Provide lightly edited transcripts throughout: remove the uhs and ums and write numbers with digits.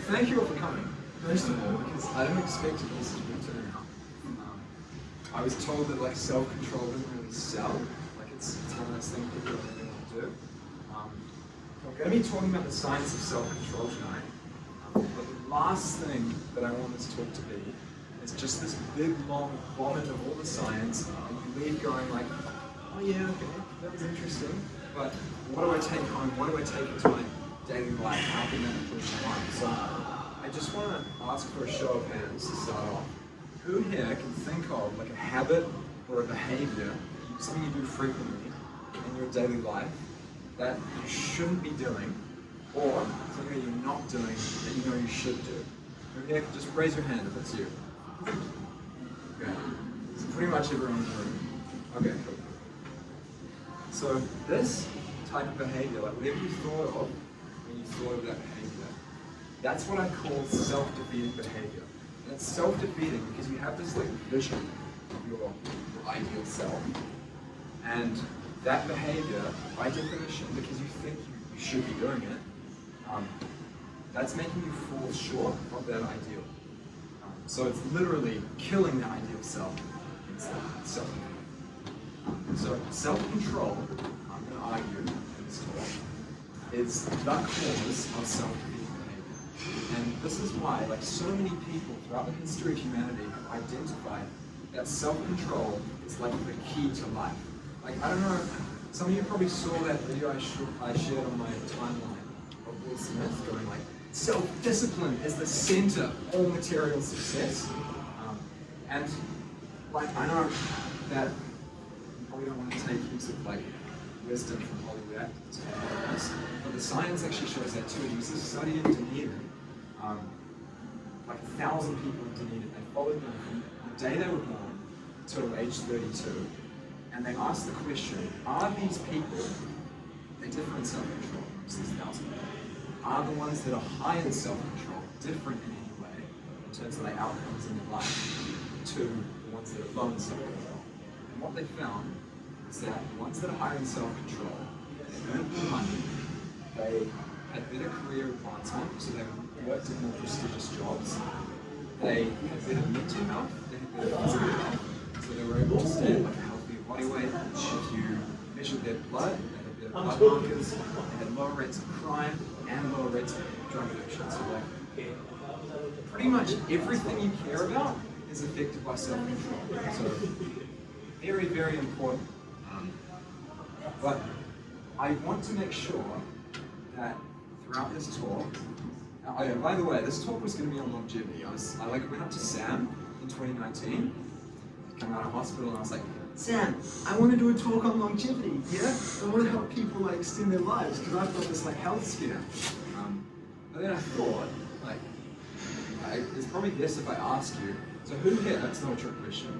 thank you all for coming, first of all, because I didn't expect it was such a good turnout. I was told that like self-control doesn't really sell, like it's one of those things people don't really want to do. We're going to be talking about the science of self-control tonight, but the last thing that I want this talk to be is just this big long vomit of all the science, and you leave going like, oh yeah, okay, that was interesting, but what do I take home? What do I take into my daily life? How can that improve my life? So I just want to ask for a show of hands to start off. Who here can think of like a habit or a behavior, something you do frequently in your daily life that you shouldn't be doing, or something that you're not doing that you know you should do? Who here can just raise your hand if it's you? Okay. So pretty much everyone in the room. Okay, cool. So this type of behavior, like whatever you thought of when you thought of that behavior, that's what I call self-defeating behavior. And it's self-defeating because you have this like vision of your ideal self, and that behavior, by definition, because you think you should be doing it, that's making you fall short of that ideal. So it's literally killing the ideal self. It's self-defeating. So self-control, I'm going to argue in this talk, is the cause of self-defeating behavior. And this is why, like so many people throughout the history of humanity have identified that self-control is like the key to life. Like, I don't know, some of you probably saw that video I shared on my timeline of Will Smith going like, self-discipline is the center of all material success. And like, I know that you probably don't want to take heaps of like wisdom from Hollywood actors, but the science actually shows that too. There was this study in Dunedin, like 1,000 people in Dunedin. They followed them from the day they were born until age 32, and they asked the question: are these people, they differ in self-control, these 1,000 people, are the ones that are high in self-control different in any way in terms of their outcomes in their life to the ones that are low in self-control? And what they found is that the ones that are high in self-control, they earned more money, they had better career advancement, so they worked in more prestigious jobs, they had better mental health, they had better physical health, so they were able to stay at like a healthier body weight. If you measured their blood, they had better blood markers, they had lower rates of crime, and lower rates of drug addiction. So like, pretty much everything you care about is affected by self-control. So very, very important. But I want to make sure that throughout this talk, oh yeah, by the way, this talk was going to be on longevity. I went up to Sam in 2019, came out of hospital, and I was like, Sam, I want to do a talk on longevity, yeah? I want to help people like extend their lives because I've got this like health scare. But then I thought, like, it's probably best if I ask you, so who here, that's not a trick question,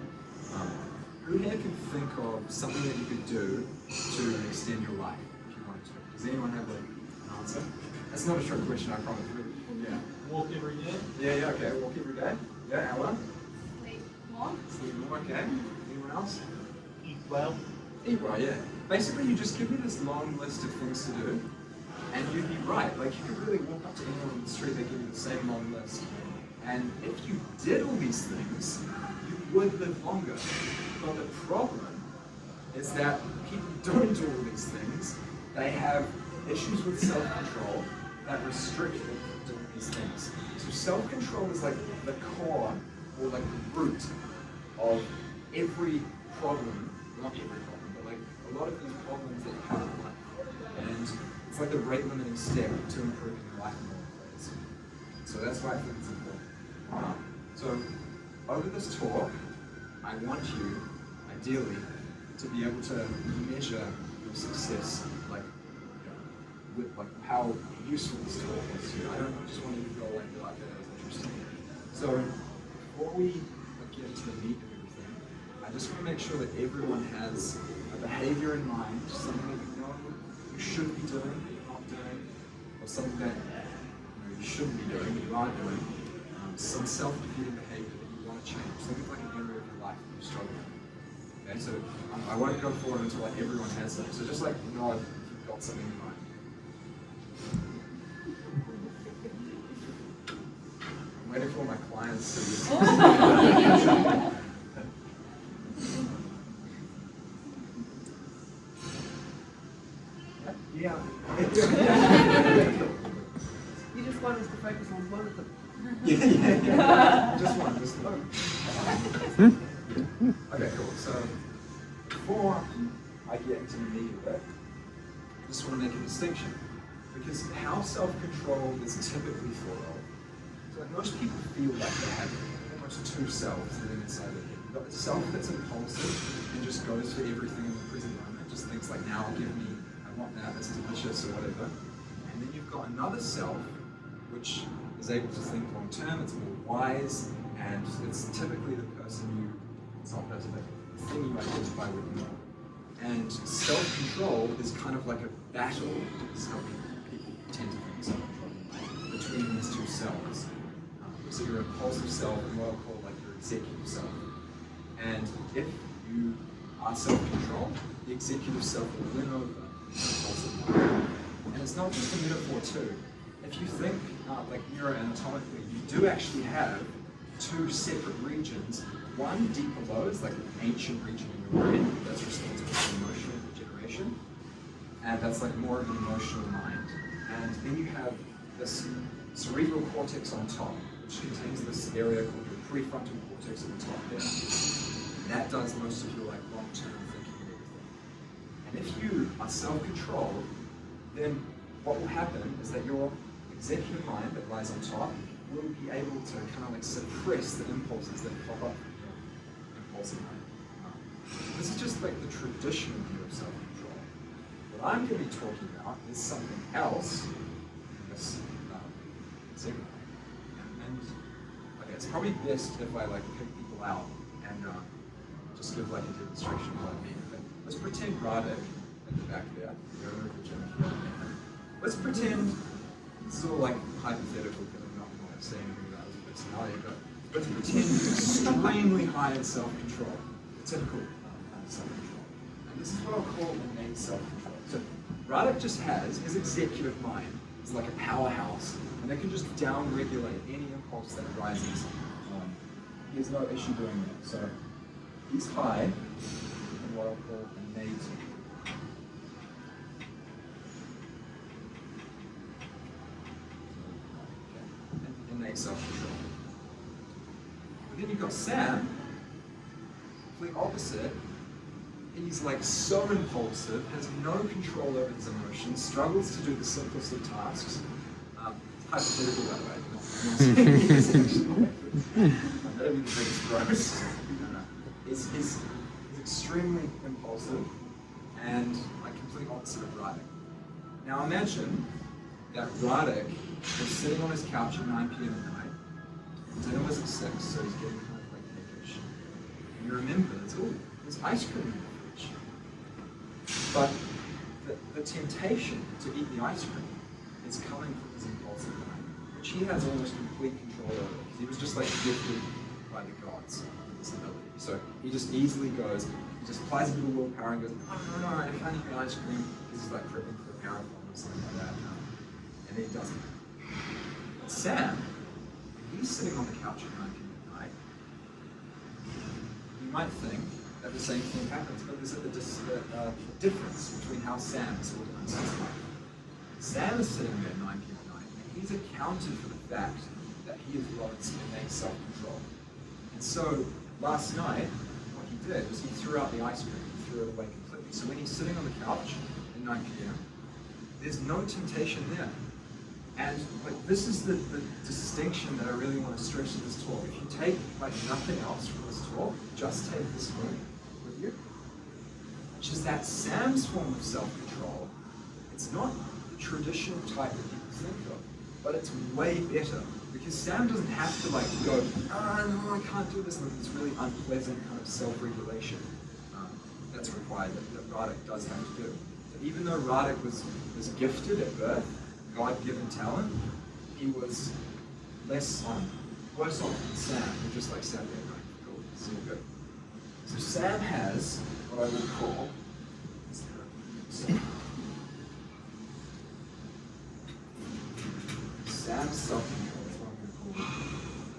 who here can think of something that you could do to extend your life if you wanted to? Does anyone have like an answer? That's not a trick question, I promise. Yeah. Walk every day? Yeah, okay, walk every day. Yeah, Ella? Sleep more. Sleep more, okay. Anyone else? Eat well? Eat well, yeah. Basically, you just give me this long list of things to do, and you'd be right. Like, you could really walk up to anyone on the street, they give you the same long list. And if you did all these things, you would live longer. But the problem is that people don't do all these things. They have issues with self-control that restrict them from doing these things. So self-control is like the core, or like the root of every problem, not every problem, but like a lot of these problems that you have in life. And it's like the rate limiting step to improving your life in all ways. So that's why I think it's important. So over this talk, I want you, ideally, to be able to measure your success, like, with like how useful this talk was to you. I don't just want you to go away and be like, that was interesting. So before we get into the meat of everything, I just want to make sure that everyone has a behavior in mind, something that you know you should be doing, that you're not doing, or something that you shouldn't be doing, but you are doing, some self-defeating behavior that you want to change. Think of like an area of your life that you struggle with. Okay, so I won't go forward until like everyone has them. So just like nod if you've got something in mind. waiting for my clients to listen. Yeah. You just want us to focus on one of them. Yeah. Just one. Okay, cool. So, before I get into the meat of it, I just want to make a distinction. Because how self-control is typically thought of. So like most people feel like they have almost two selves living inside their head. You've got the self that's impulsive and just goes for everything in the present moment, just thinks like, now give me, I want that, that's delicious or whatever. And then you've got another self which is able to think long term, it's more wise, and it's typically the person you, it's not person, but the thing you identify with more. And self-control is kind of like a battle, is how people tend to think self-control, between these two selves. So your impulsive self and what I'll call like your executive self. And if you are self-controlled, the executive self will win over the impulsive mind. And it's not just a metaphor too. If you think like neuroanatomically, you do actually have two separate regions. One deep below is like an ancient region in your brain that's responsible for emotional generation, and that's like more of an emotional mind. And then you have this cerebral cortex on top, which contains this area called your prefrontal cortex at the top there. That does most of your like long-term thinking and everything. And if you are self-controlled, then what will happen is that your executive mind that lies on top will be able to kind of like suppress the impulses that pop up from your impulsive mind. This is just like the traditional view of self-control. What I'm going to be talking about is something else in this segment. And okay, it's probably best if I like pick people out and just give like a demonstration of what I mean. But let's pretend Radek at the back there. Let's pretend, this is all like hypothetical because I'm not going to say anything about his personality, but let's pretend he's extremely high in self-control, the typical kind of self-control. And this is what I'll call innate self-control. So Radek just has, his executive mind is like a powerhouse, and they can just down-regulate any impulse that arises. He has no issue doing that. So he's high in what I'll call innate self-control. But then you've got Sam, complete opposite. He's like so impulsive, has no control over his emotions, struggles to do the simplest of tasks. Hypothetical that way. That'd be the biggest gross. He's extremely impulsive and like complete opposite of Radek. Now imagine that Radek was sitting on his couch at 9 p.m. at night. Dinner was at 6, so he's getting kind of like peckish. And he remembers, oh, there's ice cream in the fridge. But the temptation to eat the ice cream is coming from his impulsive mind, which he has almost complete control over, because he was just like gifted by the gods with this ability. So he just easily goes, he just applies a bit of willpower and goes, no, I can't eat the ice cream. This is like prepping for a marathon or something like that. And then he doesn't. But Sam, when he's sitting on the couch at 9 p.m. at night, you might think that the same thing happens, but there's a difference between how Sam is organized his life. Sam is sitting there at 9 p.m. at night, and he's accounted for the fact that he has lost innate self-control. And so, last night, what he did was he threw out the ice cream, he threw it away completely. So when he's sitting on the couch at 9 p.m., there's no temptation there. And like this is the distinction that I really want to stress in this talk. If you take like nothing else from this talk, just take this one with you, which is that Sam's form of self-control, it's not the traditional type that people think of, but it's way better. Because Sam doesn't have to like go, oh no, I can't do this, like this really unpleasant kind of self-regulation that's required that Radek does have to do. So even though Radek was gifted at birth, God-given talent, he was worse off than Sam, who just like sat there going, cool, it's all good. So Sam has what I would call Sam's self-control, that's what I'm going to call it.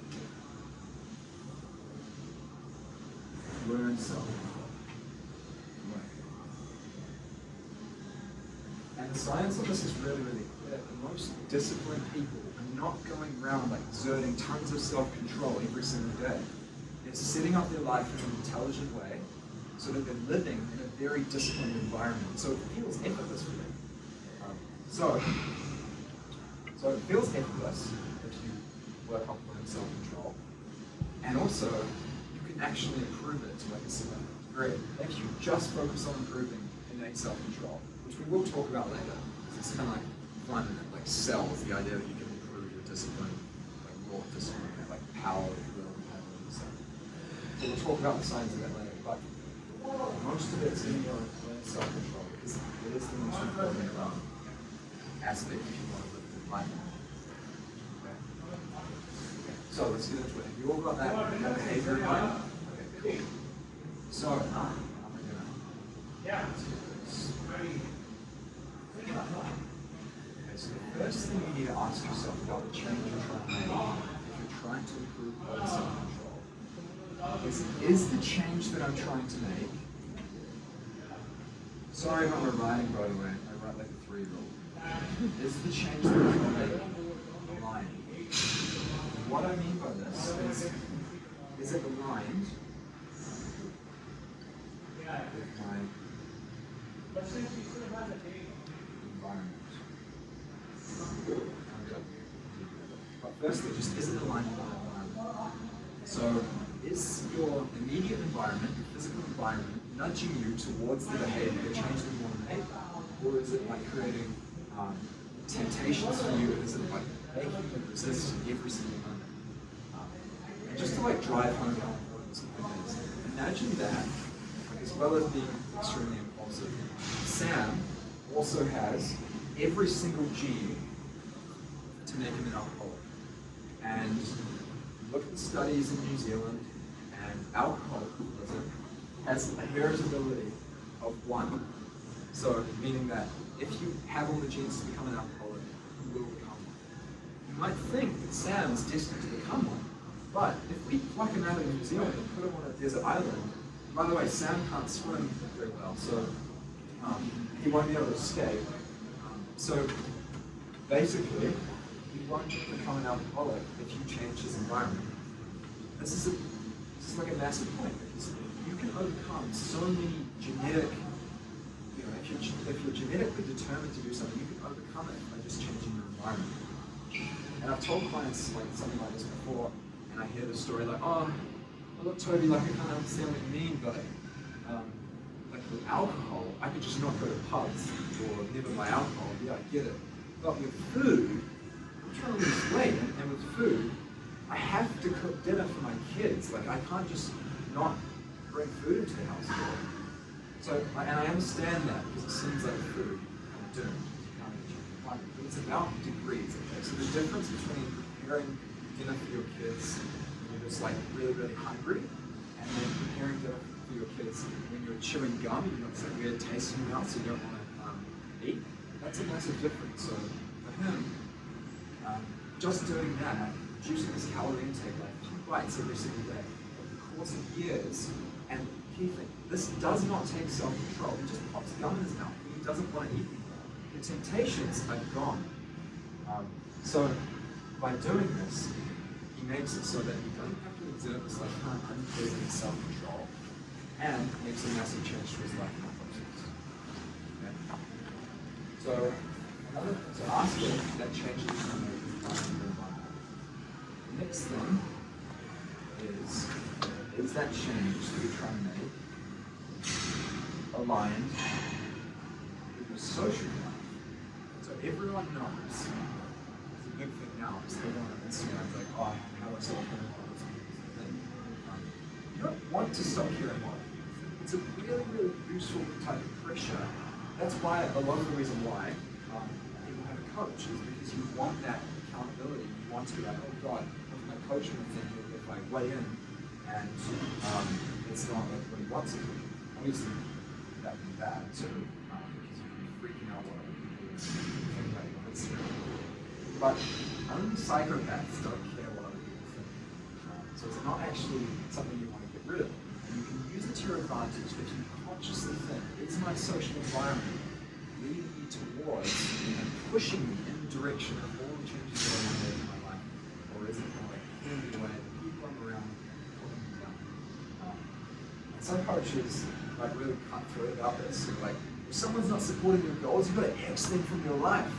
And the science on this is really, really clear. The most disciplined people are not going around like exerting tons of self-control every single day. They're setting up their life in an intelligent way so that they're living in a very disciplined environment. So it feels effortless for them. So it feels effortless if you work on learning self-control. And also, you can actually improve it to like a similar degree if you just focus on improving innate self-control, which we will talk about later. It's kind of like fun and it like sells the idea that you can improve your discipline, like raw discipline, like power, if you will, and stuff. So we'll talk about the science of that later. But most of it's in your own self-control because it is the most important aspect if you want to live a good life. Okay. So let's get into it. Have you all got that behavior in mind? Okay, cool. So, I'm gonna okay, so the first thing you need to ask yourself about the change you're trying to make, if you're trying to improve your self-control, is the change that I'm trying to make. Sorry if I'm a writing, by the way. I write like a 3-year-old. Is the change that I'm trying to make aligned? What I mean by this is it aligned with my environment? But firstly, just is it aligned with my environment? So is your immediate environment, your physical environment, nudging you towards the behavior, the change that you want to make? Or is it like creating temptations for you? Is it like making you resist every single moment? And just to like drive home how important this point is, imagine that, as well as being extremely impulsive, Sam also has every single gene to make him an alcoholic. And look at the studies in New Zealand, and alcoholism has a heritability of 1. So, meaning that if you have all the genes to become an alcoholic, you will become one. You might think that Sam is destined to become one, but if we pluck him out of New Zealand and put him on a desert island, by the way, Sam can't swim very well, so he won't be able to escape. So basically, he won't become an alcoholic if you change his environment. This is like a massive point because you can overcome so many genetic. If you're genetically determined to do something, you can overcome it by just changing your environment. And I've told clients like something like this before, and I hear the story like, oh, look, Toby, like I can't understand what you mean, but like with alcohol, I could just not go to pubs or never buy alcohol. Yeah, I get it. But with food, I'm trying to lose weight, and with food, I have to cook dinner for my kids. Like I can't just not bring food into the house. So, and I understand that because it seems like food kind of doomed. But it's about degrees. Okay? So the difference between preparing dinner for your kids when you're just like really, really hungry, and then preparing dinner for your kids when you're chewing gum and you've got some weird taste in your mouth so you don't want to eat. That's a massive difference. So for him, just doing that, reducing his calorie intake like 2 bites every single day over the course of years, and key thing, this does not take self-control. He just pops gum in his mouth. He doesn't want to eat anymore. The temptations are gone. So by doing this, he makes it so that he doesn't have to exert this like kind of unpleasant self-control, and makes a massive change to his life in that process. Okay? So after that change that you make in your environment, the next thing is that change that you're trying to make aligned with your social life. So everyone knows, it's a big thing now, because everyone on Instagram is like, oh, how do I stop hearing all this thing? You don't want to stop hearing all of it. It's a really, really useful type of pressure. That's why, a lot of the reason why people have a coach is because you want that accountability. You want to be like, oh God, what's my coach going to think if I weigh in and it's not like what he wants it to be? Obviously, that would be bad too, because you can be freaking out what other people think about you on Instagram. But only psychopaths don't care what other people think. So it's not actually something you want to get rid of. And you can use it to your advantage if you consciously think, is my social environment leading me towards and pushing me in the direction of all the changes that I want to make in my life? Or is it kind of like pulling me away, the people I'm around, pulling me down? And some coaches like really cutthroat about this. So like, if someone's not supporting your goals, you've got to X them from your life.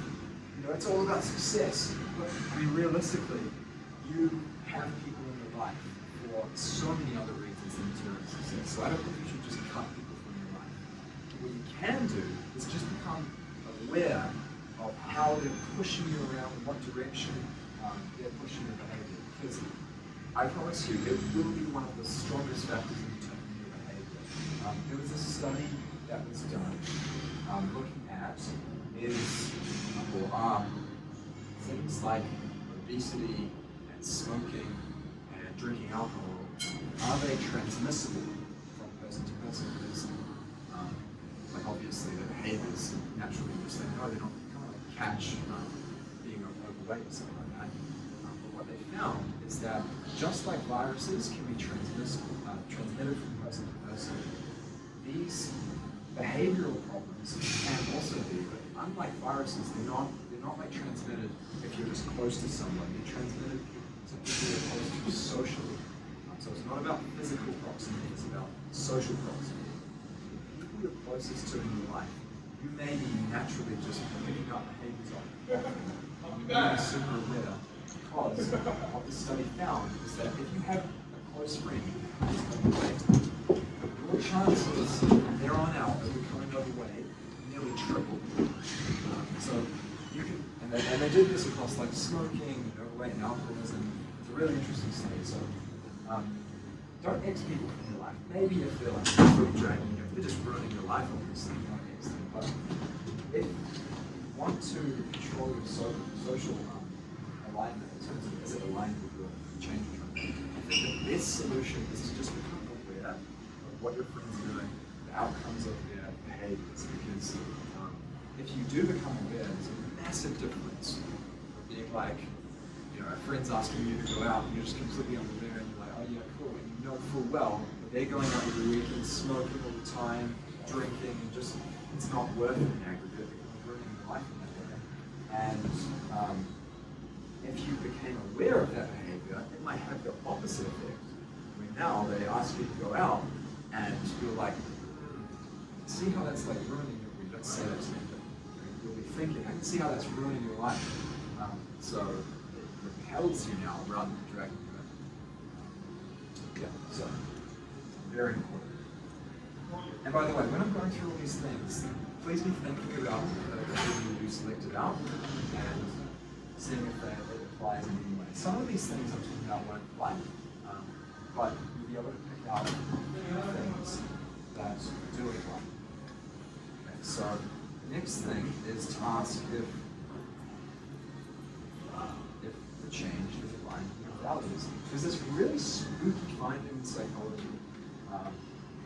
You know, it's all about success. But I mean, realistically, you have people in your life for so many other reasons than material success. So I don't think you should just cut people from your life. What you can do is just become aware of how they're pushing you around, in what direction they're pushing your behavior. Because I promise you, it will be one of the strongest factors in determining your behavior. There was a study that was done looking at things like obesity and smoking and drinking alcohol, are they transmissible from person to person? Because like obviously the behaviors naturally just say, no, they're not kind of like catch being overweight or something like that. But what they found is that just like viruses can be transmitted from person to person, these behavioral problems can also be, but unlike viruses, they're not like transmitted if you're just close to someone. They're transmitted to people you're close to socially. So it's not about physical proximity, it's about social proximity. The people you're closest to in your life, you may be naturally just picking up behaviors of. You may be super aware, because what the study found is that if you have a close friend who's overweight, your chances from there on out of becoming overweight nearly triple. So you can, and they did this across like smoking, overweight, and alcoholism. It's a really interesting study. So don't X people from your life. Maybe if they're like really dragging you, if they're just ruining your life, obviously, don't X them. But if you want to control your social alignment, in terms of is it aligned with your change you're trying to make, I think the best solution is to just become aware of what your friends are doing, the outcomes of their behaviors. Because if you do become aware, there's a massive difference from being like, you know, a friend's asking you to go out and you're just completely unaware and you're like, oh yeah, cool, and you know full well that they're going out every weekend, smoking all the time, drinking, and just, it's not worth it in aggregate, because ruining your life in that way. And if you became aware of that behavior, it might have the opposite effect. I mean, now they ask you to go out and you're like, see how that's like ruining your, let's say that's you'll be thinking, I can see how that's ruining your life. So it repels you now rather than dragging you in. Yeah, so very important. And by the way, when I'm going through all these things, please be thinking about the people you selected out and seeing if it applies in any way. Some of these things I'm talking about won't apply, but you'll be able to pick out things that do apply. Okay, so the next thing is to ask if the change is aligned with your values. There's this really spooky finding in psychology.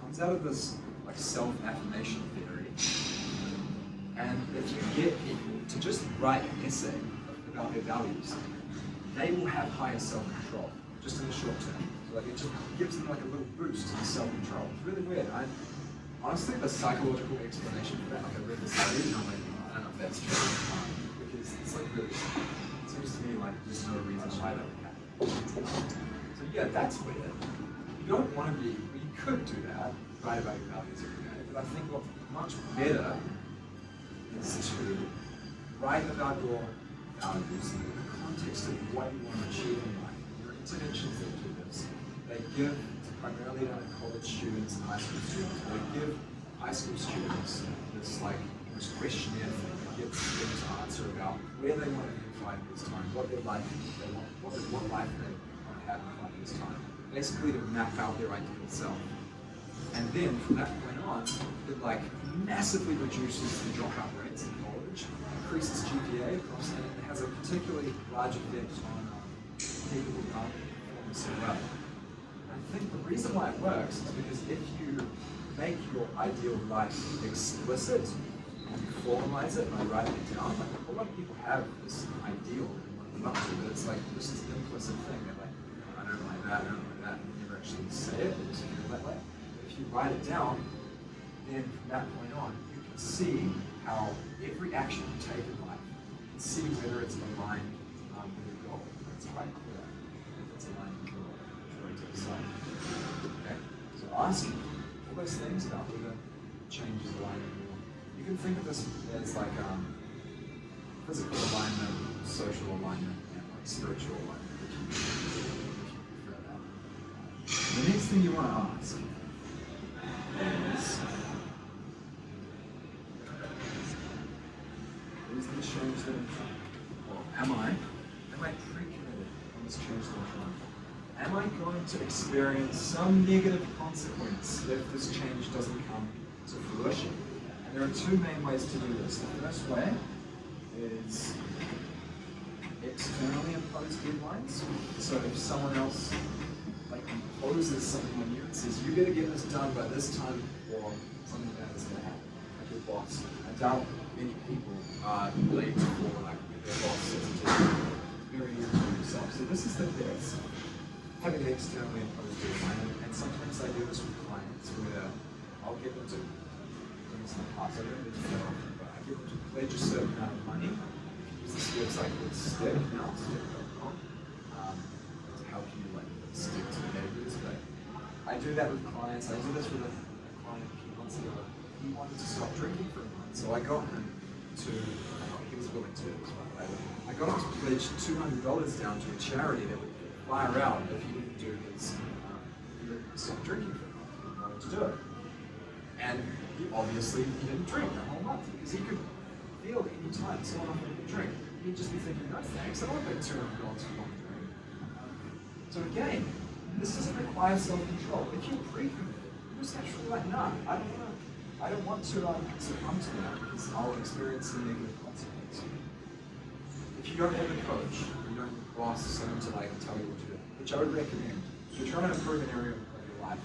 Comes out of this like self-affirmation theory. And if you get people to just write an essay about their values, they will have higher self-control, just in the short term. So like it just gives them like a little boost in self-control. It's really weird. Honestly, the psychological explanation for that, like I read the studies and I'm like, I don't know if that's true. Because it's like really, it seems to me like there's no reason why that would happen. So yeah, that's weird. You don't want to be, well, you could do that, write about your values every day, but I think what's much better is to write about your values in the context of what you want to achieve in life. There are interventions that do this. They give, it's primarily done in college students and high school students, they give high school students this like this questionnaire thing that gets them to answer about where they want to be in 5 years' time, what their life they want, what life they want to have in 5 years' time. Basically to map out their ideal self. And then from that point on, it like massively reduces the dropout rates in college, increases GPA across, and it has a particularly large effect on people who aren't performing so well. I think the reason why it works is because if you make your ideal life explicit and you formalize it by writing it down, like a lot of people have this ideal and want to live up to, but it's like this is an implicit thing. They're like, I don't like that, I don't like that, and you never actually say it, they just feel that way. But if you write it down, then from that point on, you can see how every action you take in life, you can see whether it's aligned with your goal. It's quite clear if it's aligned with your goal, which way to decide. Okay? So ask all those things about whether change is aligned with your. You can think of this as like physical alignment, social alignment, and like spiritual alignment. If you prefer that. The next thing you want to ask is the change that I'm trying? Or am I pre-committed on this change that I'm trying? Am I going to experience some negative consequence if this change doesn't come to fruition? And there are two main ways to do this. The first way is externally imposed deadlines. So if someone else imposes something on you and says, you better get this done by this time or something bad is going to happen, like your boss. I doubt many people are late for their boss says to do. It's very easy to do yourself. So this is the best, having an externally imposed deadline. And sometimes I do this with clients where I'll get them to, in the past, I don't do this that often, but I get them to pledge a certain amount of money. Use this website called Stick now, stick.com, to help you stick to behaviors. But I do that with clients. I did this with a client a few months ago. He wanted to stop drinking for a month, so I got him to, he was willing to as well. I got him to pledge $200 down to a charity that would fire out if he didn't do his, he would stop drinking for a month. He wanted to do it. And he didn't drink the whole month because he could feel any time someone offered him a drink. He'd just be thinking, no thanks, I don't want to pay $200 for one drink. So again, this doesn't require self-control. If you're pre-committed, you're just actually like, nah, I don't want to succumb to that because I'll experience some negative consequence. If you don't have a coach, you don't have a boss, someone to tell you what to do, which I would recommend. If you're trying to improve an area of your life,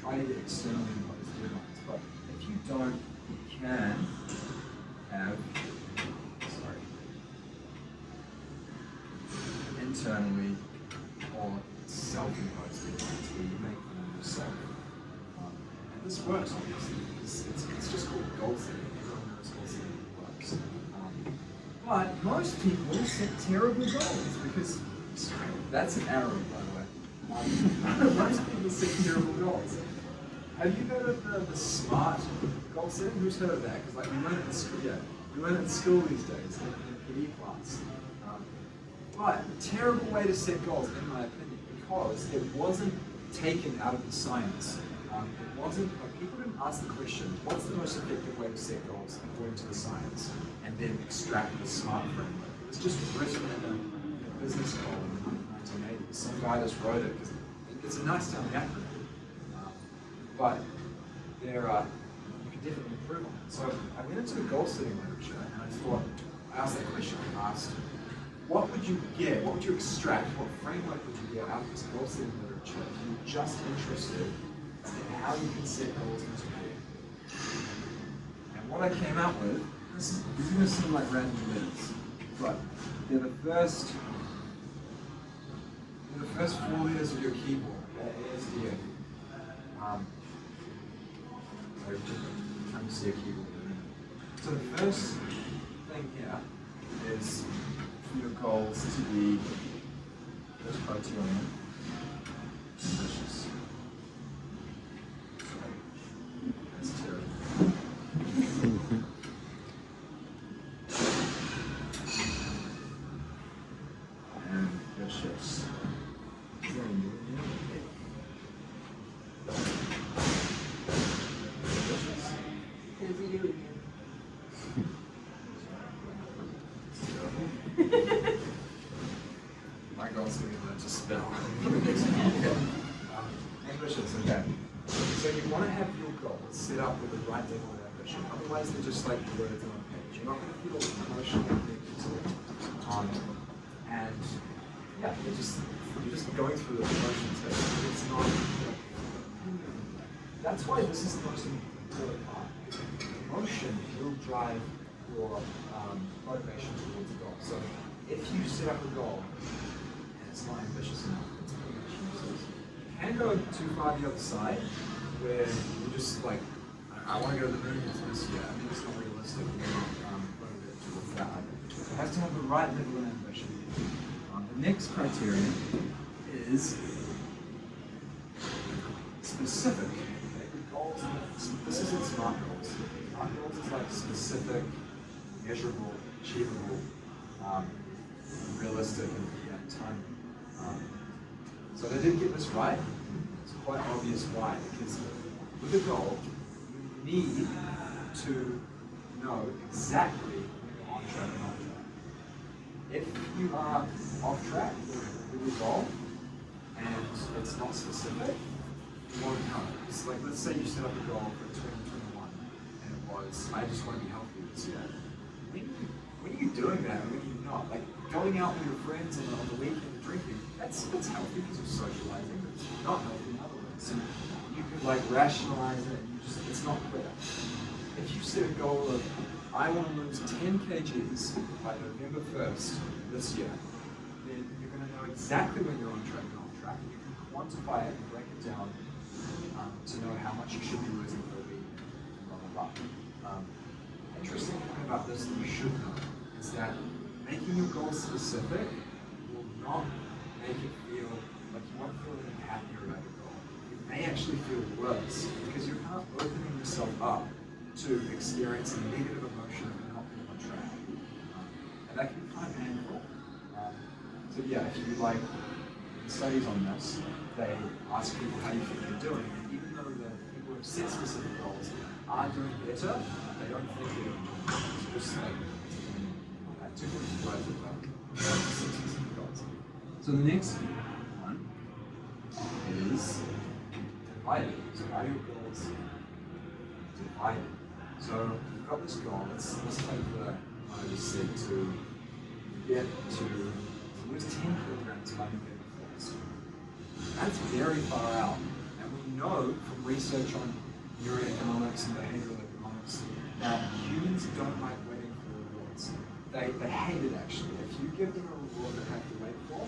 try to get externally imposed deadlines. But if you don't, you can have, internally or self-imposed deadlines where you make them yourself. And this works obviously because it's just called goal setting. Everyone knows goal setting works. But most people set terrible goals because, sorry, that's an arrow by the way. Most people set terrible goals. Have you heard of the SMART goal setting? Who's heard of that? Because we learn it in school. Yeah, we learn it in school these days in PE class. But a terrible way to set goals, in my opinion, because it wasn't taken out of the science. It wasn't, people didn't ask the question, what's the most effective way to set goals according to the science, and then extract the SMART framework. It was just written in a business school in the 1980s. Some guy just wrote it because it's a nice sounding acronym. But you can definitely improve on it. So I went into the goal setting literature and I asked that question. I asked, what would you get, what would you extract, what framework would you get out of this goal setting literature if you were just interested in how you can set goals into being? And what I came out with, this is going to seem like random letters, but they're the first 4 letters of your keyboard, ASDA. Sorry, just trying to see a keyboard. So the first thing here is your goals to be this criterion ambitious. That's terrible. Ambitious. My goal's going to be learn to spell. Ambitious, okay. So you want to have your goals set up with the right level of ambition. Otherwise, they're just like words on a page. You're not going to feel emotionally connected to it. And yeah, you're just going through the emotions. It's not. That's why this is the most important part. Emotion will drive your motivation towards a goal. So if you set up a goal and it's not ambitious enough, it's motivation. You can go too far the other side where you're just like, I I want to go to the moon this year. I mean, it's not realistic. We're not going to get towards that. It has to have the right level of ambition. The next criterion is specific. Okay? The goals, this isn't SMART goals. SMART goals is like specific, measurable, achievable, realistic, and time. So they did get this right. It's quite obvious why, because with a goal, you need to know exactly when you're on track and off track. If you are off track with your goal and it's not specific, you won't know. It's like, let's say you set up a goal for 2021 and it was, I just want to be healthy this year. When are you doing that and when are you not? Like going out with your friends on the weekend and drinking, that's healthy because you're socializing, but it's not healthy in other ways. So you could like rationalize it and it's not clear. If you set a goal of, I want to lose 10 kgs by November 1st this year, then you're going to know exactly when you're on track and off track, and you can quantify it and break it down to know how much you should be losing per week, blah, blah, blah. Interesting thing about this that you should know is that making your goals specific will not make it feel like you won't feel any happier about your goal. It may actually feel worse because you're kind of opening yourself up to experiencing negative emotion and not being on track. And that can be kind of painful. So yeah, if you like studies on this, they ask people how you think you're doing, and even though the people who have set specific goals are doing better, they don't think they're doing better. It's just like too much words about set specific goals. So the next one is divided. So how do your goals divided? So you've got this goal, let's take the one I just said to get to lose 10 kilograms by November 1st. That's very far out. And we know from research on neuroeconomics and behavioral economics that humans don't like waiting for rewards. They hate it actually. If you give them a reward they have to wait for,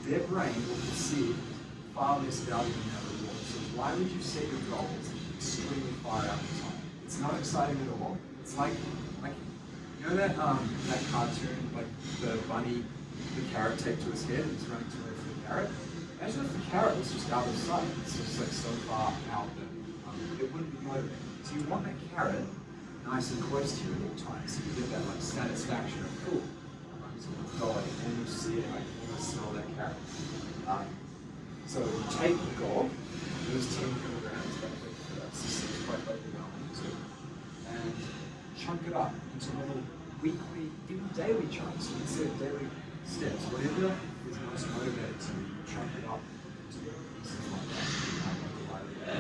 their brain will perceive far less value in that reward. So why would you set your goals extremely far out in time? It's not exciting at all. It's like you know that cartoon, like the bunny, the carrot taped to his head and he's running to for the carrot. Imagine if the carrot was just out of sight. It's just like so far out that it wouldn't be motivating. So you want that carrot nice and close to you at all times, so you get that like satisfaction of cool. And you see it, like you want to smell that carrot. So you take the goal, lose 10 kilograms, this seems quite overwhelming too, and chunk it up into little weekly, even daily chunks. You can set daily steps, whatever is most motivated to you, chunk it up into pieces like that.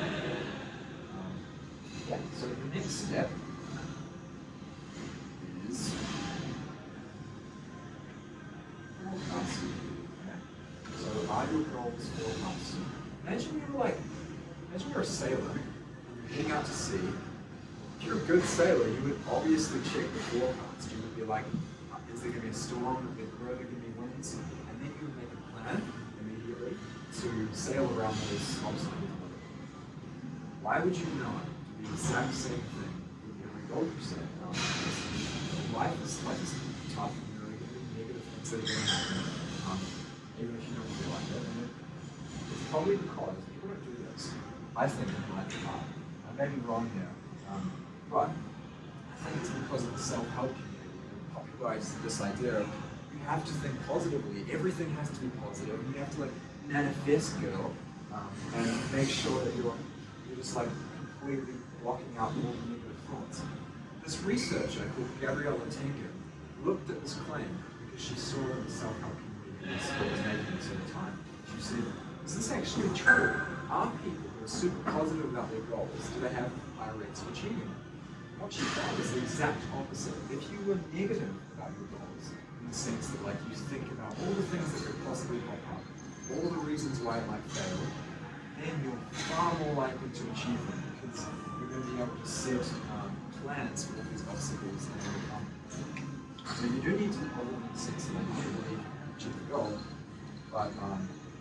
Yeah, so the next step is forecasting. Okay. So are your goals forecasting? Imagine you're a sailor and you're heading out to sea. If you're a good sailor, you would obviously check the forecast. You would be like, is there going to be a storm? Where are there going to be winds? And then you would make a plan immediately to sail around those obstacles. Why would you not do the exact same thing with every goal you set? Life is tough, and there are going to be negative things that are going to happen, even if you don't feel like it. And it's probably because people don't do this. I think it might be hard. I may be wrong here, but I think it's because of the self-help community that popularized this idea of you have to think positively. Everything has to be positive. You have to like manifest girl and make sure that you're just like completely blocking out all the negative thoughts. This researcher called Gabriella Tengen looked at this claim because she saw that the self-help community was making this at the time. She said, is this actually true? Are people who are super positive about their goals, do they have higher rates of achieving them? What she found is the exact opposite. If you were negative about your goals, in the sense that like you think about all the things that could possibly pop up, all the reasons why it might fail, then you're far more likely to achieve them because you're going to be able to set plans for all these obstacles that will come. So you do need to be positive in the sense that you should really achieve the goal, but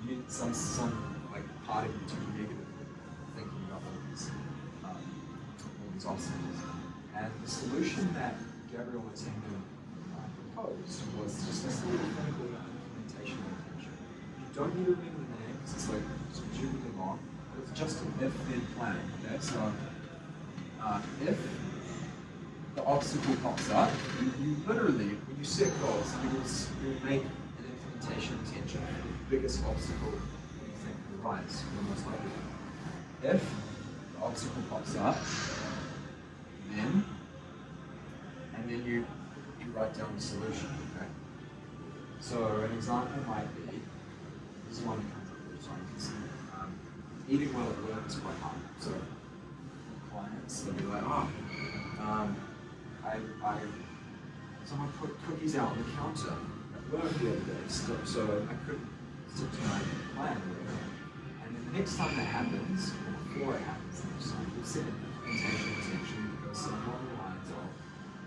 you need some like part of you to be negative thinking about all these these obstacles. And the solution that Gabriel and team proposed was just this little thing called implementation intention. You don't need to remember the name because it's like stupidly long, but it's just an if-then plan. Okay, so if the obstacle pops up, you literally, when you set goals, you'll make an implementation intention for the biggest obstacle you think will arise, or most likely. If the obstacle pops up, and then you write down the solution. Okay. So an example might be, this is one that comes up all the time, because eating well at work is quite hard. So clients, they'll be like, someone put cookies out on the counter at work the other day, so I couldn't stick to my plan or whatever. And then the next time that happens, or before it happens, the next time, we'll set an implementation intention that goes something along the lines of,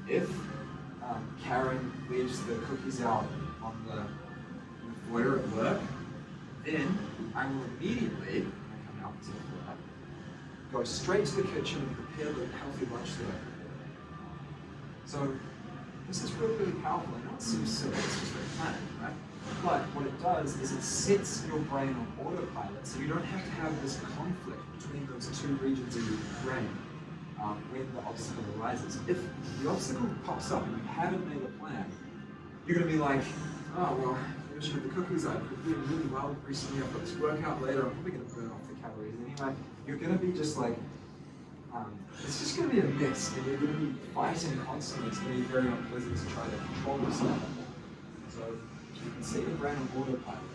if Karen leaves the cookies out on the foyer at work, then I will immediately, when I come out to work, go straight to the kitchen and prepare the healthy lunch that I prepared. So this is really, really powerful. I know it seems silly, it's just a plan, right? But what it does is it sets your brain on autopilot, so you don't have to have this conflict between those two regions of your brain when the obstacle arises. If the obstacle pops up and you haven't made a plan, you're going to be like, oh, well, I wish with the cookies I've been doing really well recently, I've got this workout later, I'm probably going to burn off the calories anyway. You're going to be just like, it's just going to be a mess, and you're going to be fighting constantly. It's going to be very unpleasant to try to control yourself. So if you can set your brain on autopilot,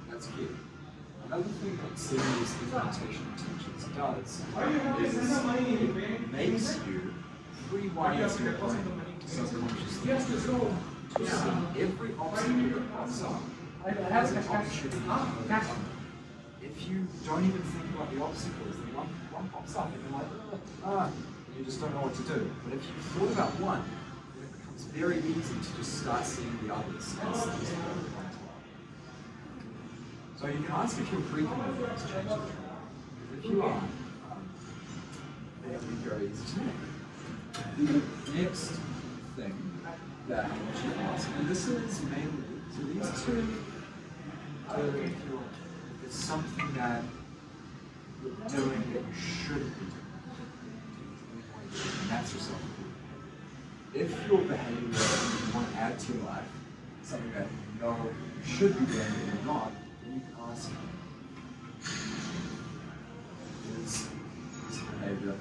that's key. Another thing that setting these implementation intentions does is it makes you rewires your brain subconsciously to see every obstacle that pops up as an opportunity to overcome. If you don't even think about the obstacles, then one pops up and you're like, and you just don't know what to do. But if you thought about one, then it becomes very easy to just start seeing the others as these as well. So you can ask if you're pre-committed to this change. If you are, then it'll be very easy to make. The next thing that I want you to ask, and this is mainly, so these two, if it's something that you're doing that you shouldn't be doing, and that's yourself. If your behavior that you want to add to your life, something that you know you should be doing but you're not, then you can ask, is this behavior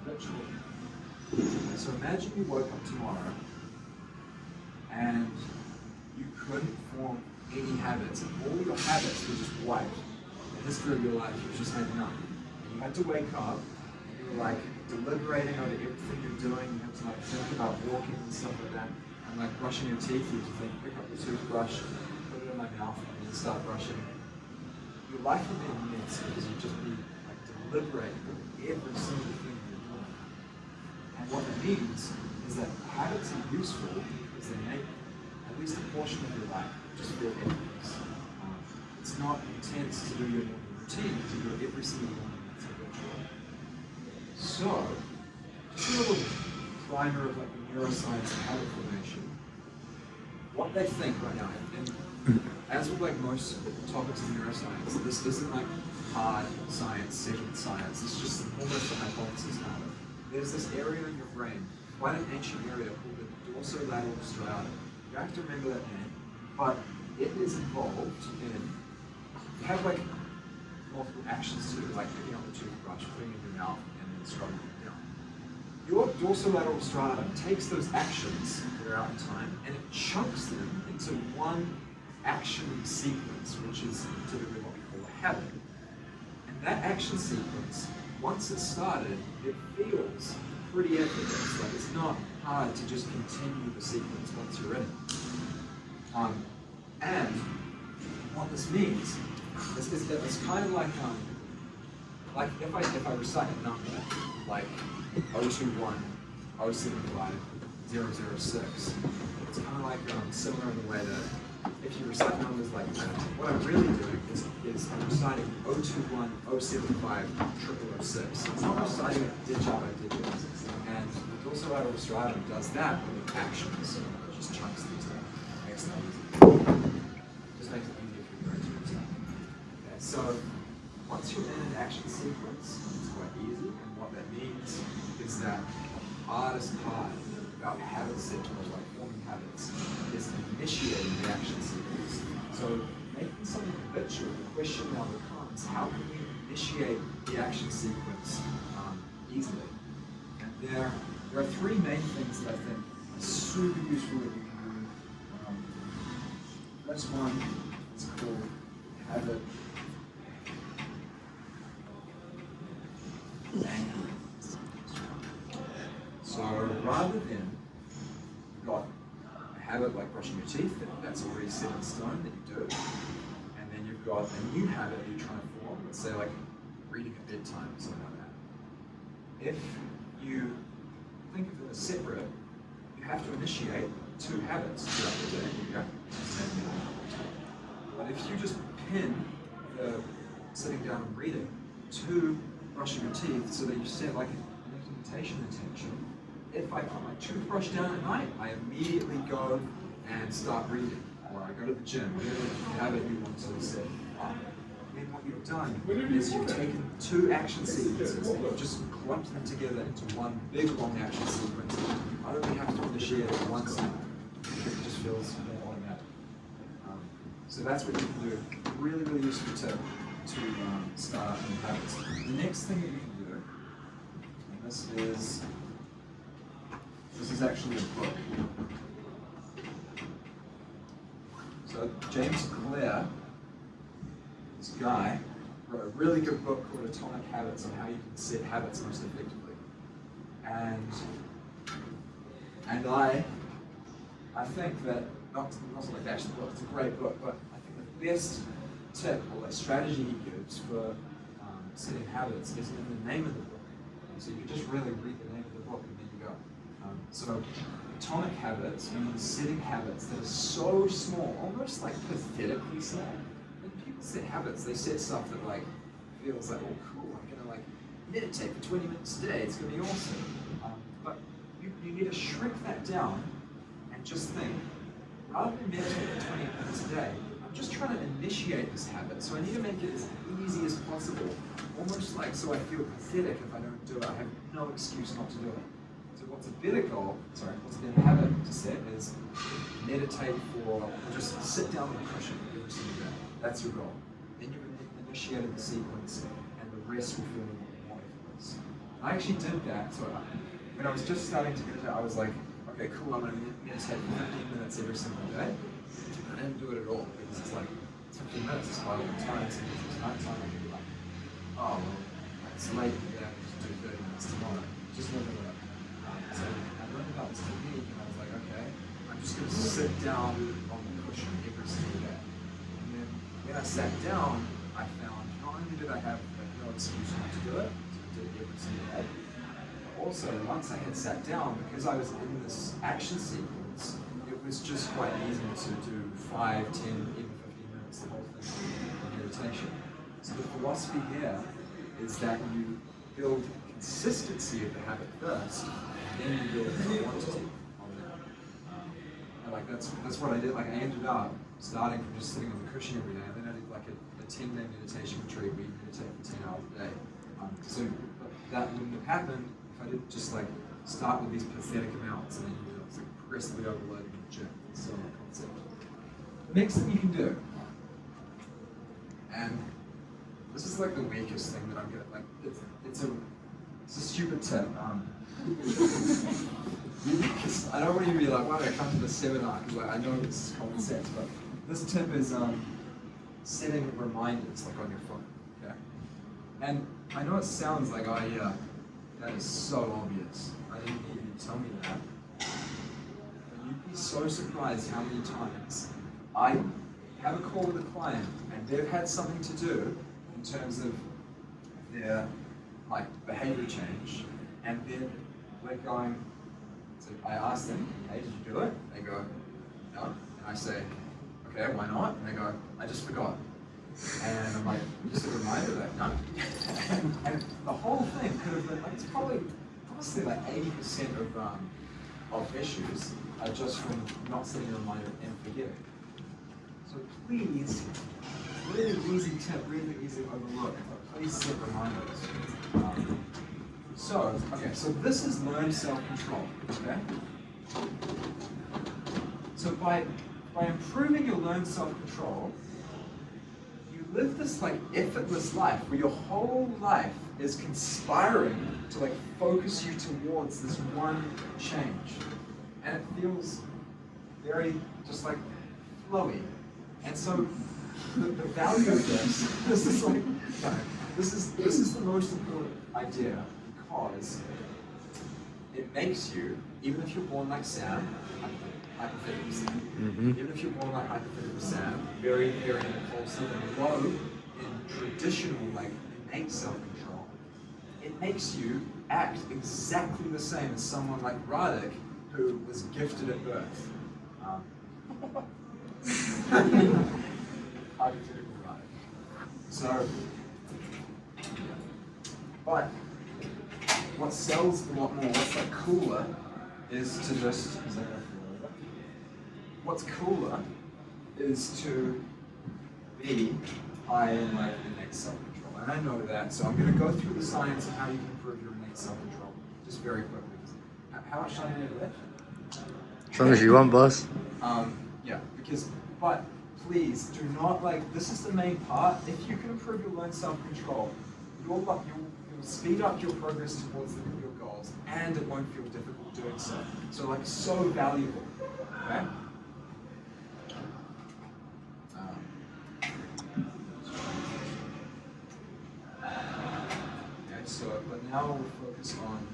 habitual? So imagine you woke up tomorrow and you couldn't form any habits, and all your habits were just wiped. The history of your life, you just had none. And you had to wake up, and you were like deliberating over everything you're doing. You had to like think about walking and stuff like that, and like brushing your teeth. You had to think, pick up the toothbrush, put it in my mouth, and then start brushing. Your life would be a mess because you'd just be like deliberating over every single thing you're doing. And what it means is that habits are useful because they make at least a portion of your life just feel effortless. It's not intense to do your morning routine, to do it every single morning. It's habitual. So, just a little primer of like the neuroscience of habit formation. What they think right now, and as with like most topics of neuroscience, this isn't like hard science, settled science. It's just almost a hypothesis now. There's this area in your brain, quite an ancient area called the dorsolateral striatum. You have to remember that name, but it is involved in, you have like multiple actions to do, like picking up the toothbrush, putting it in your mouth, and then scrubbing it down. Your dorsolateral striatum takes those actions that are out in time, and it chunks them into one action sequence, which is typically what we call a habit. And that action sequence, once it's started, it feels pretty effortless. Like it's not hard to just continue the sequence once you're in it. And what this means is it's kind of like if I recite a number like 021, 075, 006, it's kind of like similar in the way that if you recite numbers like that, what I'm really doing is I'm reciting 021, 075, 0006. It's not reciting it digit by digit. auto-stratum does that with actions. So it just chunks these out. Makes it easy. Just makes it easier for your brain to do stuff. Okay, so once you're in an action sequence, it's quite easy. And what that means is that the hardest part about habit setting, or like forming habits, is initiating the action sequence. So making something habitual, the question now becomes, how can we initiate the action sequence easily? And there are three main things that I think are super useful that you can do. First one is called habit. So rather than you've got a habit like brushing your teeth, that's already set in stone that you do, and then you've got a new habit that you're trying to form, let's say like reading at bedtime or something like that. If you think of them as separate, you have to initiate two habits throughout the day. Yeah? But if you just pin the sitting down and reading to brushing your teeth so that you set like an implementation intention, if I put my toothbrush down at night, I immediately go and start reading, or I go to the gym, whatever habit you want to set up. Then what you've done is you've taken two action sequences and you've just clumped them together into one big long action sequence. I only have to initiate it once now. It just feels more automatic. So that's what you can do. Really, really useful tip to start new habits. The next thing that you can do, and this is actually a book. So James Clear, this guy, wrote a really good book called Atomic Habits on how you can set habits most effectively. And I think that, not so like actually the book, it's a great book, but I think the best tip or like strategy he gives for setting habits is in the name of the book. So you can just really read the name of the book and then you go. So atomic habits means setting habits that are so small, almost like pathetically small. When people set habits, they set stuff that like feels like, oh cool, I'm gonna like meditate for 20 minutes a day, it's gonna be awesome. But you need to shrink that down and just think, rather than meditate for 20 minutes a day, I'm just trying to initiate this habit, so I need to make it as easy as possible. Almost like so I feel pathetic if I don't do it. I have no excuse not to do it. So what's a better habit to set is meditate for, or just sit down on a cushion every single day. That's your goal. Then you've initiated the sequence and the rest will feel more effortless. I actually did that, so when I was just starting to meditate, I was like, okay, cool, I'm going to meditate for 15 minutes every single day. I didn't do it at all because it's like 15 minutes is quite a long time. So it's night time and you're like, oh, well, it's late in the day, I can just do 30 minutes tomorrow. Just never work. So I learned about this technique and I was like, okay, I'm just going to sit down on the cushion every single day. And then when I sat down, I found not only did I have like, no excuse not to do it, so I did it every single day, but also once I had sat down, because I was in this action sequence, it was just quite easy to do 5, 10, even 15 minutes, the whole thing of meditation. So the philosophy here is that you build consistency of the habit first, then you build quantity on that. And like that's what I did. Like I ended up starting from just sitting on the cushion every day, and then I did like a 10-day meditation retreat where you meditate for 10 hours a day. So that wouldn't have happened if I didn't just like start with these pathetic amounts and then like progressively overloading the gym. It's still a concept. The next thing you can do, and this is like the weakest thing that I'm gonna like. It's a stupid tip. I don't want you to be like, why did I come to this seminar? Because like, I know this is common sense, but this tip is setting reminders like on your phone. Okay. And I know it sounds like, oh yeah, that is so obvious. I didn't need you to tell me that. But you'd be so surprised how many times I have a call with a client and they've had something to do in terms of their like behavior change, and then we're going, so I ask them, hey, did you do it? They go, no. And I say, okay, why not? And they go, I just forgot. And I'm like, just a reminder that no. and the whole thing could have been like, it's probably honestly, like 80% of issues are just from not setting a reminder and forgetting. So please, really easy tip, really easy to overlook, but please set reminders. So this is learned self-control, okay? So by improving your learned self-control, you live this like effortless life where your whole life is conspiring to like focus you towards this one change. And it feels very just like flowy. And so the value of this is like, no, this is the most important idea because it makes you, even if you're born like Sam, hypothetical Sam, even if you're born like hypothetical Sam, very, very impulsive and low in traditional like innate self-control, it makes you act exactly the same as someone like Radek, who was gifted at birth. Hypothetical Radek. So, but what sells a lot more, what's like cooler, is to just, what's cooler is to be high in like innate self-control. And I know that, so I'm going to go through the science of how you can improve your innate self-control just very quickly. How much time do you have left? As long as you want, boss. Yeah, but please do not like, this is the main part. If you can improve your learned self-control, you'll speed up your progress towards your goals, and it won't feel difficult doing so. So like, so valuable, okay? Okay, so, but now we'll focus on,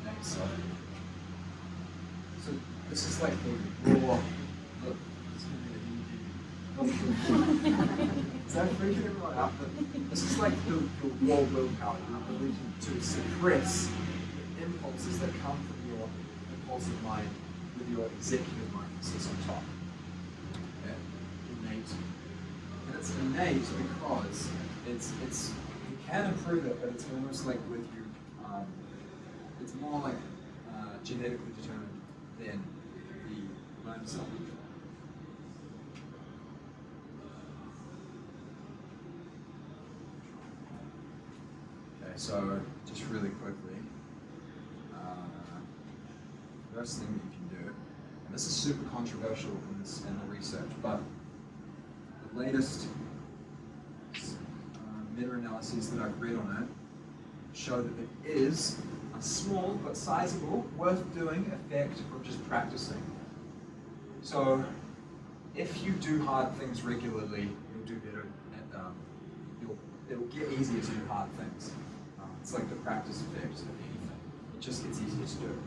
next self. So this is like the raw, look, is that freaking everyone out? This is like the raw willpower, your ability to suppress the impulses that come from your impulsive mind with your executive mind that sits on top. Okay? Innate. And it's innate because it's you can improve it, but it's almost like with you, it's more like genetically determined than the learned self-control. Okay, so just really quickly, first thing that you can do, and this is super controversial in the research, but the latest meta-analyses that I've read on it show that there is a small but sizable, worth doing effect of just practicing. So if you do hard things regularly, you'll do better at it'll get easier to do hard things. It's like the practice effect of anything. It just gets easier to do.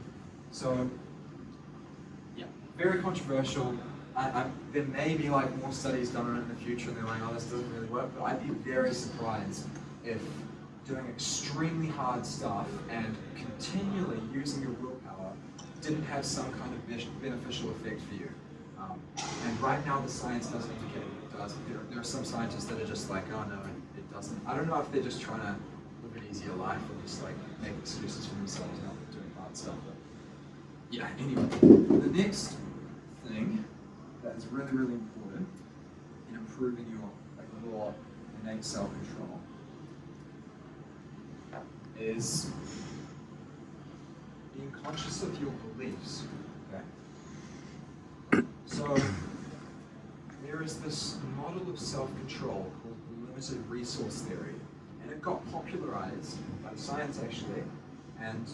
So yeah, very controversial. There may be like more studies done on it in the future and they're like, oh, this doesn't really work, but I'd be very surprised if doing extremely hard stuff and continually using your willpower didn't have some kind of beneficial effect for you. And right now the science doesn't indicate it does. There are some scientists that are just like, oh no, it doesn't. I don't know if they're just trying to live an easier life or just like make excuses for themselves not doing hard stuff. But yeah, anyway, the next thing that is really, really important in improving your like raw innate self-control is being conscious of your beliefs. Okay? So there is this model of self-control called limited resource theory, and it got popularized by the science actually, and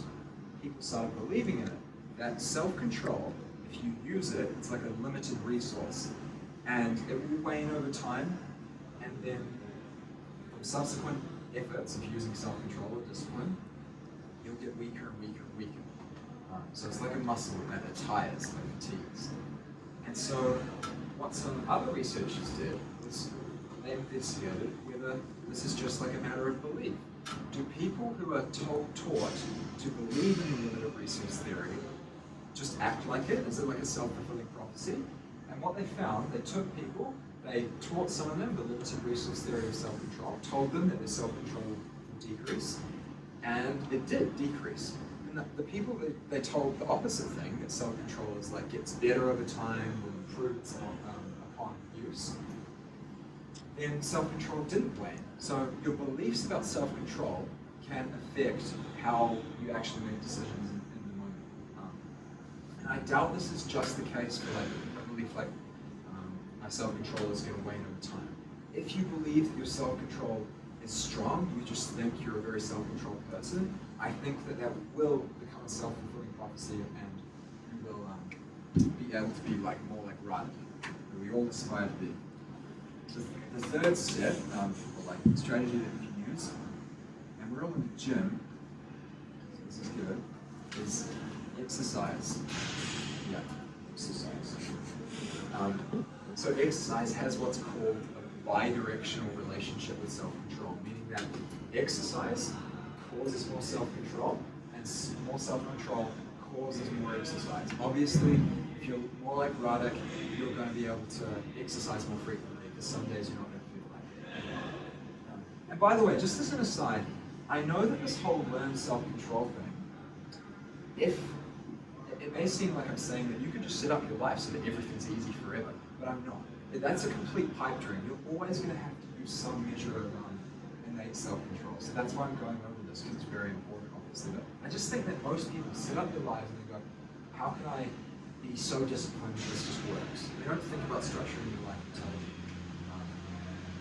people started believing in it. That self-control, if you use it, it's like a limited resource, and it will wane over time, and then from subsequent efforts of using self-control or discipline, you'll get weaker and weaker and weaker. So it's like a muscle that it tires, like fatigues. And so what some other researchers did was they investigated whether this is just like a matter of belief. Do people who are taught to believe in the limited resource theory just act like it? Is it like a self-fulfilling prophecy? And what they found, they took people they taught some of them the limited resource theory of self-control, told them that their self-control would decrease, and it did decrease. And the people that they told the opposite thing, that self-control is like gets better over time, will improve upon use, then self-control didn't wane. So your beliefs about self-control can affect how you actually make decisions in the moment. And I doubt this is just the case for like a belief like my self-control is going to wane over time. If you believe that your self-control is strong, you just think you're a very self-controlled person, I think that that will become a self-fulfilling prophecy and you will be able to be like more like Rod, who we all aspire to be. The third step, or like strategy that you can use, and we're all in the gym, so this is good, is exercise. Yeah, exercise. So exercise has what's called a bi-directional relationship with self-control, meaning that exercise causes more self-control, and more self-control causes more exercise. Obviously, if you're more like Radek, you're going to be able to exercise more frequently, because some days you're not going to feel like it. And by the way, just as an aside, I know that this whole learned self-control thing, it may seem like I'm saying that you can just set up your life so that everything's easy forever, but I'm not. That's a complete pipe dream. You're always going to have to use some measure of innate self-control. So that's why I'm going over this, because it's very important, obviously. But I just think that most people set up their lives and they go, how can I be so disciplined that this just works? They don't think about structuring their life intelligently.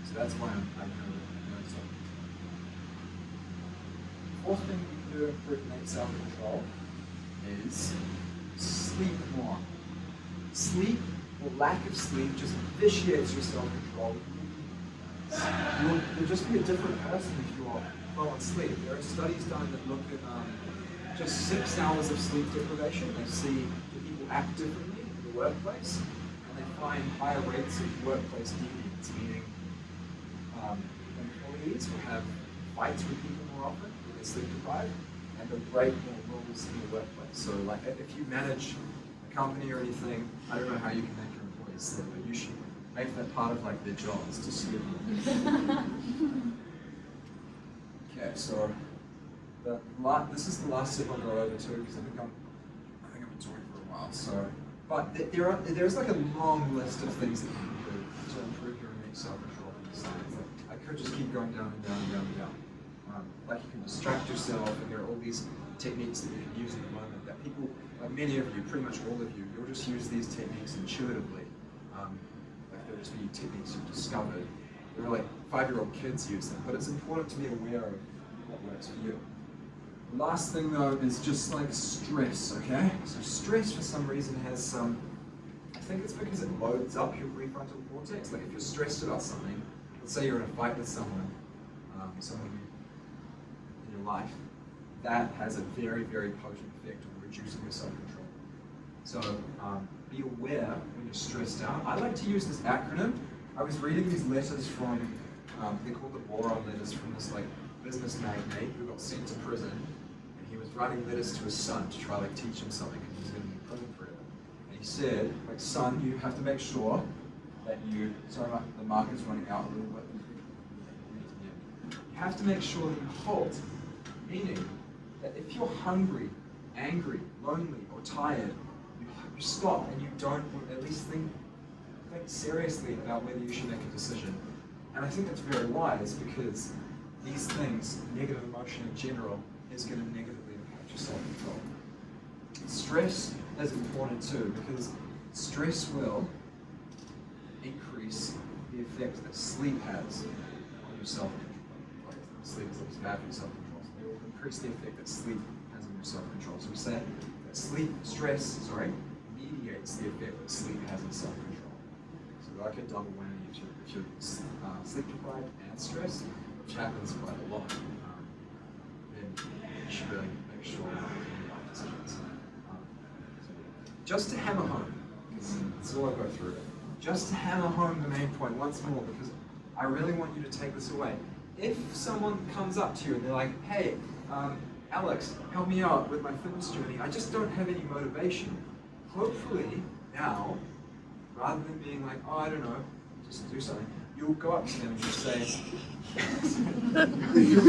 So that's why I'm going to self-control. Fourth thing you can do to improve innate self-control is sleep more. Sleep or lack of sleep just vitiates your self-control. You'll just be a different person if you're low on sleep. There are studies done that look at just 6 hours of sleep deprivation. They see that people act differently in the workplace, and they find higher rates of workplace deviance, meaning employees will have fights with people more often when they're sleep deprived, and they'll break more rules in the workplace. So like if you manage a company or anything, I don't know how you can make your employees sleep, but you should make that part of like their job is to sleep. Okay, so this is the last step I'll go over to, because I think I've been talking for a while. So, but there's like a long list of things that you can do to improve your innate self-control for yourself. I could just keep going down and down and down and down. Like you can distract yourself, and there are all these techniques that you can use at the moment that people, like many of you, pretty much all of you, you'll just use these techniques intuitively. Like they'll just be techniques you've discovered. There are like 5-year-old kids use them, but it's important to be aware of what works for you. The last thing though is just like stress, okay? So stress for some reason has some, I think it's because it loads up your prefrontal cortex. Like if you're stressed about something, let's say you're in a fight with someone in your life, that has a very, very potent effect on reducing your self-control. So be aware when you're stressed out. I like to use this acronym. I was reading these letters from, they're called the Boron letters, from this like business magnate who got sent to prison, and he was writing letters to his son to try like teach him something because he's going to be in prison forever. And he said, like, son, you have to make sure that you, sorry, the marker's running out a little bit. You have to make sure that you halt, meaning that if you're hungry, angry, lonely, or tired, you stop and you don't, or at least think seriously about whether you should make a decision. And I think that's very wise, because these things, negative emotion in general, is going to negatively impact your self-control. Stress is important too, because stress will increase the effect that sleep has on your self-control. Sleep is obviously bad for your self-control, so it will increase the effect that sleep has on your self-control. So we say that stress mediates the effect that sleep has on self-control. So like a double whammy if you're sleep deprived and stressed, which happens quite a lot, then you should really make sure you're making the right decisions. Just to hammer home, because this is all I go through, just to hammer home the main point once more, because I really want you to take this away. If someone comes up to you and they're like, hey, Alex, help me out with my fitness journey, I just don't have any motivation. Hopefully now, rather than being like, oh, I don't know, just do something, you'll go up to them and you'll say, you'll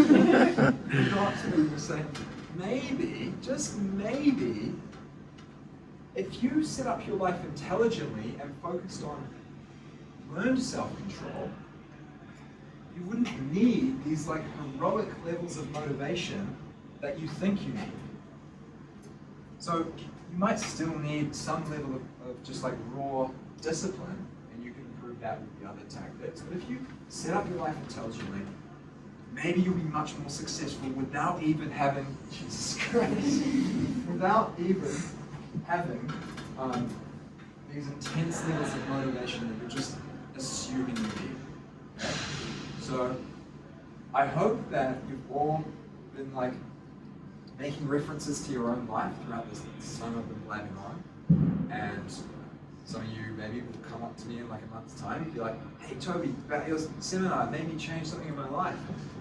go up to them and you'll say, maybe, just maybe, if you set up your life intelligently and focused on learned self-control, you wouldn't need these like heroic levels of motivation that you think you need. So you might still need some level of just like raw discipline, and you can improve that with the other tactics. But if you set up your life intelligently, maybe you'll be much more successful without even having, Jesus Christ, without even having these intense levels of motivation that you're just assuming you need. Okay? So I hope that you've all been like making references to your own life throughout this time I've been blabbing on, and some of you maybe will come up to me in like a month's time and be like, hey Toby, about your seminar, it made me change something in my life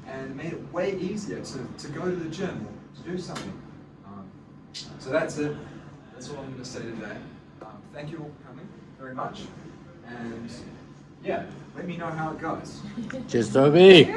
and made it way easier to go to the gym or to do something. So that's it. That's all I'm going to say today. Thank you all for coming very much, and yeah, let me know how it goes. Cheers, Toby.